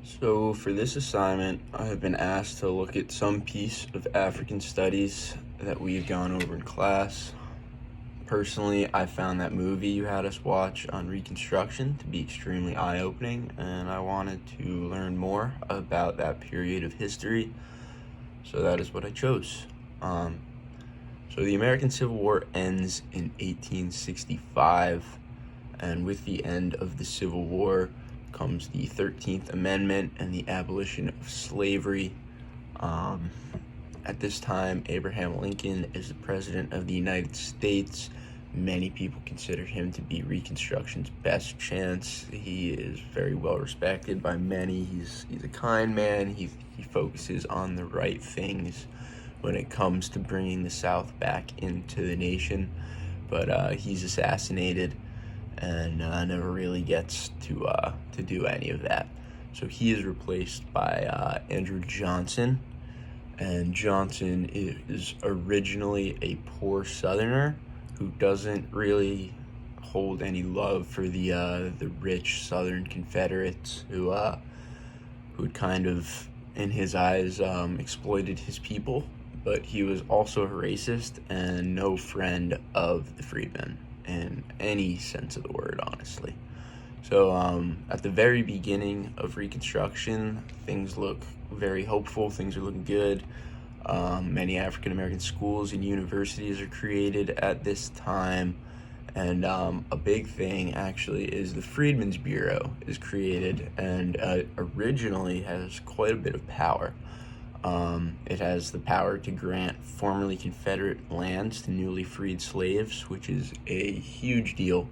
So for this assignment, I have been asked to look at some piece of African studies that we've gone over in class. Personally, I found that movie you had us watch on Reconstruction to be extremely eye-opening, and I wanted to learn more about that period of history, so that is what I chose. So the American Civil War ends in 1865, and with the end of the Civil War comes the 13th Amendment and the abolition of slavery. At this time, Abraham Lincoln is the President of the United States. Many people consider him to be Reconstruction's best chance. He is very well respected by many. He's a kind man. He focuses on the right things when it comes to bringing the South back into the nation. But he's assassinated and never really gets to do any of that. So he is replaced by Andrew Johnson, and Johnson is originally a poor Southerner who doesn't really hold any love for the rich Southern Confederates who kind of, in his eyes, exploited his people. But he was also a racist and no friend of the freedmen in any sense of the word, honestly. So at the very beginning of Reconstruction, things look very hopeful. Things are looking good. Many African American schools and universities are created at this time. And a big thing, actually, is the Freedmen's Bureau is created and originally has quite a bit of power. It has the power to grant formerly Confederate lands to newly freed slaves, which is a huge deal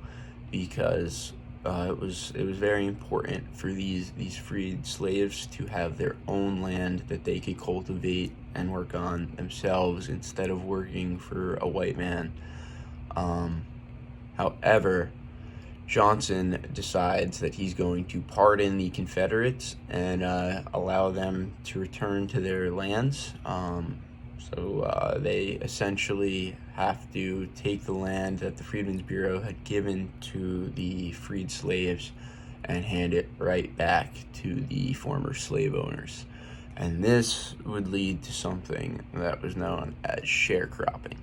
because it was very important for these freed slaves to have their own land that they could cultivate and work on themselves instead of working for a white man. However, Johnson decides that he's going to pardon the Confederates and allow them to return to their lands. So they essentially have to take the land that the Freedmen's Bureau had given to the freed slaves and hand it right back to the former slave owners. And this would lead to something that was known as sharecropping,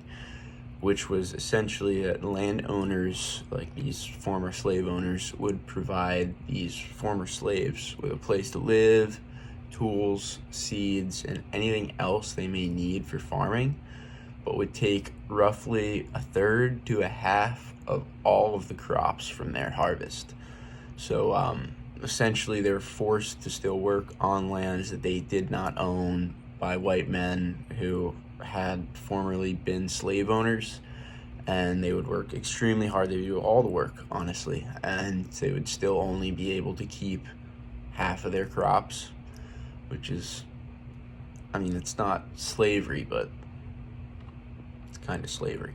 which was essentially that landowners, like these former slave owners, would provide these former slaves with a place to live, tools, seeds, and anything else they may need for farming, but would take roughly a third to a half of all of the crops from their harvest. So essentially they were forced to still work on lands that they did not own by white men who had formerly been slave owners, and they would work extremely hard. They would do all the work, honestly, and they would still only be able to keep half of their crops, which is, I mean, it's not slavery, but it's kind of slavery.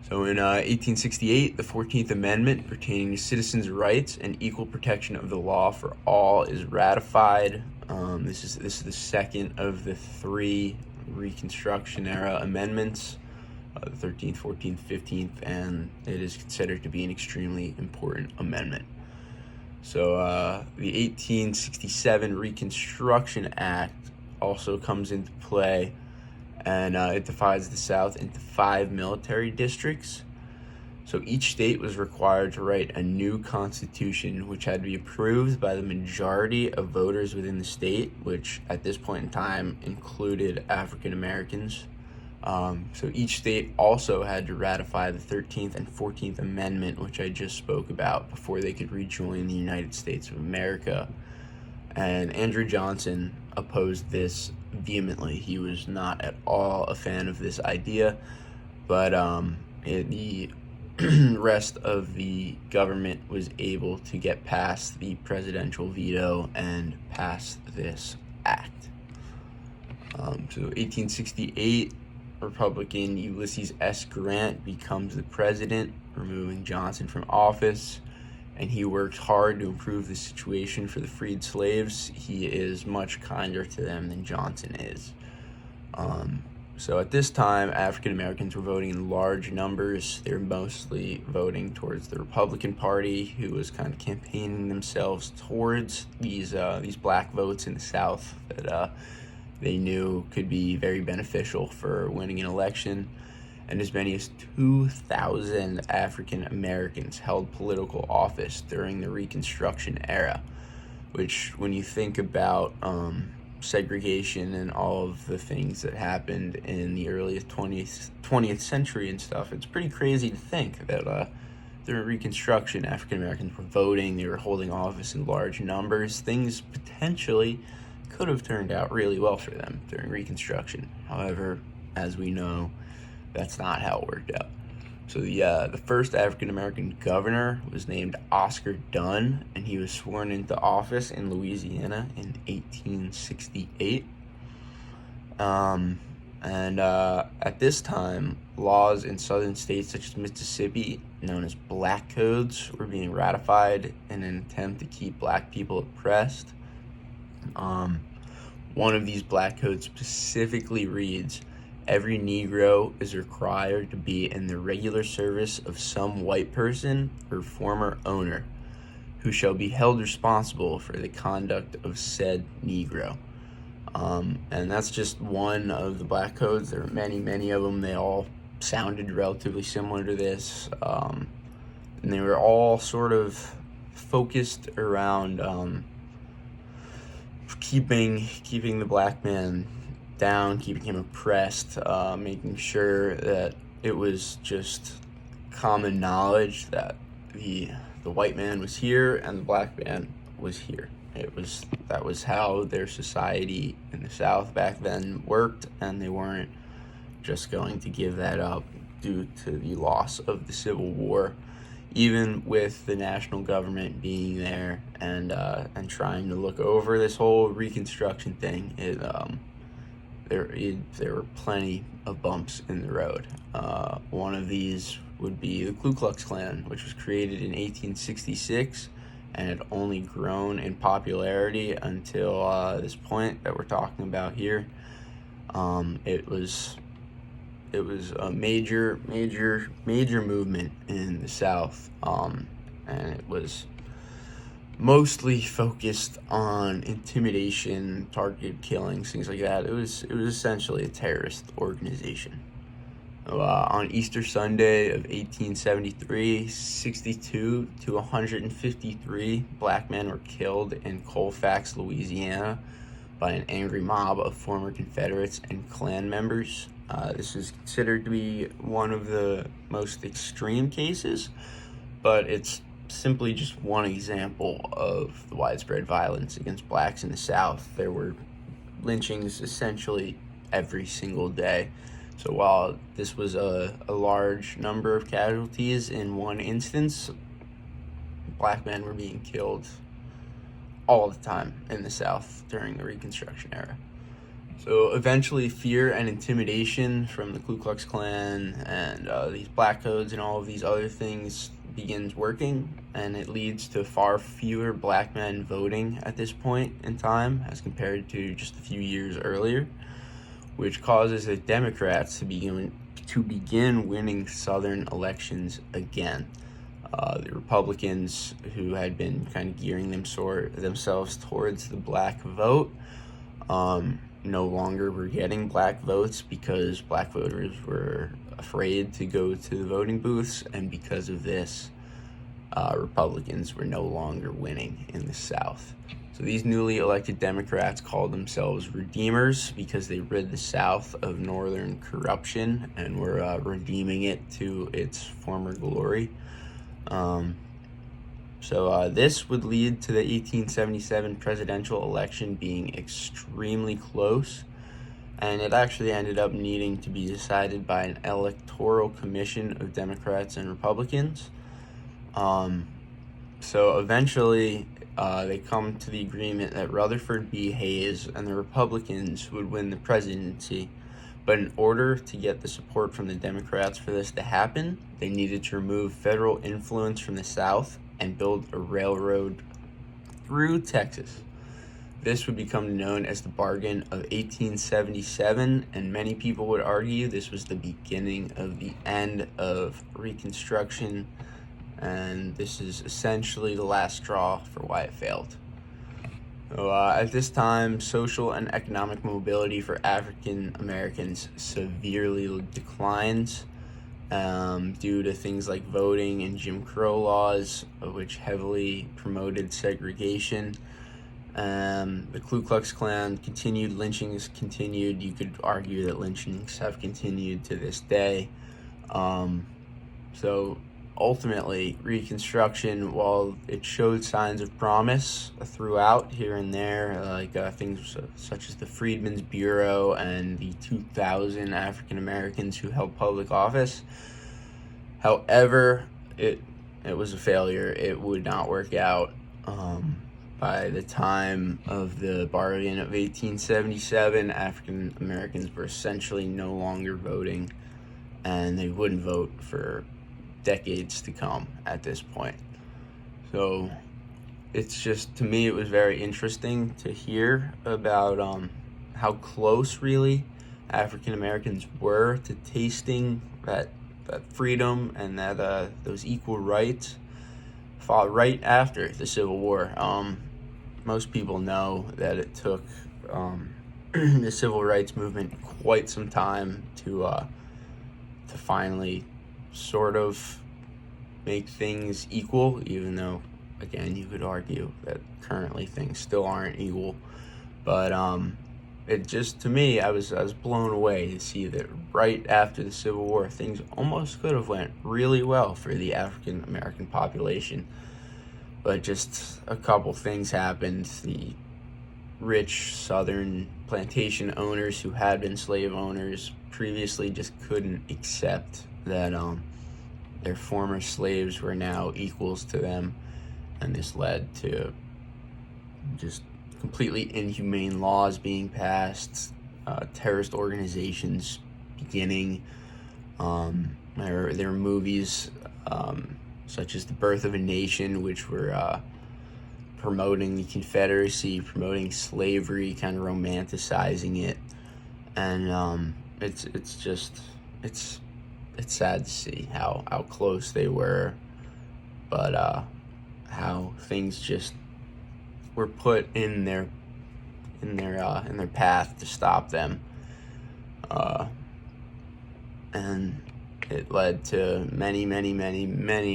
So in 1868, the 14th Amendment pertaining to citizens' rights and equal protection of the law for all is ratified. This is the second of the three Reconstruction Era amendments, the 13th, 14th, 15th, and it is considered to be an extremely important amendment. So the 1867 Reconstruction Act also comes into play, and it divides the South into 5 military districts. So each state was required to write a new constitution, which had to be approved by the majority of voters within the state, which at this point in time included African Americans. So each state also had to ratify the 13th and 14th Amendment, which I just spoke about, before they could rejoin the United States of America. And Andrew Johnson opposed this vehemently. He was not at all a fan of this idea, but the rest of the government was able to get past the presidential veto and pass this act. So 1868, Republican Ulysses S. Grant becomes the president, removing Johnson from office, and he worked hard to improve the situation for the freed slaves. He is much kinder to them than Johnson is. So at this time, African Americans were voting in large numbers. They were mostly voting towards the Republican Party, who was kind of campaigning themselves towards these black votes in the South that they knew could be very beneficial for winning an election. And as many as 2,000 African Americans held political office during the Reconstruction Era, which, when you think about segregation and all of the things that happened in the earliest 20th century and stuff, it's pretty crazy to think that during Reconstruction, African Americans were voting, they were holding office in large numbers. Things potentially could have turned out really well for them during Reconstruction. However, as we know, that's not how it worked out. So the first African American governor was named Oscar Dunn, and he was sworn into office in Louisiana in 1868. At this time, laws in southern states such as Mississippi, known as black codes, were being ratified in an attempt to keep black people oppressed. One of these black codes specifically reads, "Every Negro is required to be in the regular service of some white person or former owner, who shall be held responsible for the conduct of said Negro." And that's just one of the black codes. There are many, many of them. They all sounded relatively similar to this. And they were all sort of focused around keeping the black man down, keeping him oppressed, making sure that it was just common knowledge that the white man was here and the black man was here. That was how their society in the South back then worked, and they weren't just going to give that up due to the loss of the Civil War, even with the national government being there and trying to look over this whole Reconstruction thing. There were plenty of bumps in the road. One of these would be the Ku Klux Klan, which was created in 1866 and had only grown in popularity until this point that we're talking about here. It was a major movement in the South, and it was mostly focused on intimidation, targeted killings, things like that. It was essentially a terrorist organization. On Easter Sunday of 1873, 62 to 153 black men were killed in Colfax, Louisiana, by an angry mob of former Confederates and Klan members. This is considered to be one of the most extreme cases, but it's simply just one example of the widespread violence against blacks in the South. There were lynchings essentially every single day. So while this was a large number of casualties in one instance, black men were being killed all the time in the South during the Reconstruction Era. So eventually, fear and intimidation from the Ku Klux Klan and these black codes and all of these other things begins working, and it leads to far fewer black men voting at this point in time as compared to just a few years earlier, which causes the Democrats to begin winning Southern elections again. The Republicans, who had been kind of gearing themselves towards the black vote, no longer were getting black votes because black voters were afraid to go to the voting booths, and because of this, Republicans were no longer winning in the South. So these newly elected Democrats called themselves Redeemers because they rid the South of Northern corruption and were redeeming it to its former glory. So this would lead to the 1877 presidential election being extremely close, and it actually ended up needing to be decided by an electoral commission of Democrats and Republicans. So eventually, they come to the agreement that Rutherford B. Hayes and the Republicans would win the presidency, but in order to get the support from the Democrats for this to happen, they needed to remove federal influence from the South and build a railroad through Texas. this would become known as the Bargain of 1877, and many people would argue this was the beginning of the end of Reconstruction, and this is essentially the last straw for why it failed. So, at this time, social and economic mobility for African Americans severely declines due to things like voting and Jim Crow laws, which heavily promoted segregation. The Ku Klux Klan continued, lynchings continued. You could argue that lynchings have continued to this day. So ultimately, Reconstruction, while it showed signs of promise throughout here and there, like things such as the Freedmen's Bureau and the 2,000 African Americans who held public office, however, it was a failure. It would not work out. By the time of the Bargain of 1877, African Americans were essentially no longer voting, and they wouldn't vote for decades to come at this point. So it's just, to me, it was very interesting to hear about how close really African Americans were to tasting that freedom and that those equal rights fought right after the Civil War. Most people know that it took the civil rights movement quite some time to finally sort of make things equal, even though, again, you could argue that currently things still aren't equal. But it just, to me, I was blown away to see that right after the Civil War, things almost could have went really well for the African American population. But just a couple things happened. The rich southern plantation owners who had been slave owners previously just couldn't accept that their former slaves were now equals to them, and this led to just completely inhumane laws being passed, terrorist organizations beginning. There were movies such as The Birth of a Nation, which were promoting the Confederacy, promoting slavery, kind of romanticizing it, and it's sad to see how close they were, but how things just were put in their path to stop them, and it led to many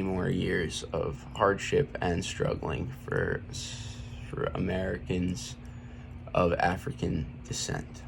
more years of hardship and struggling for Americans of African descent.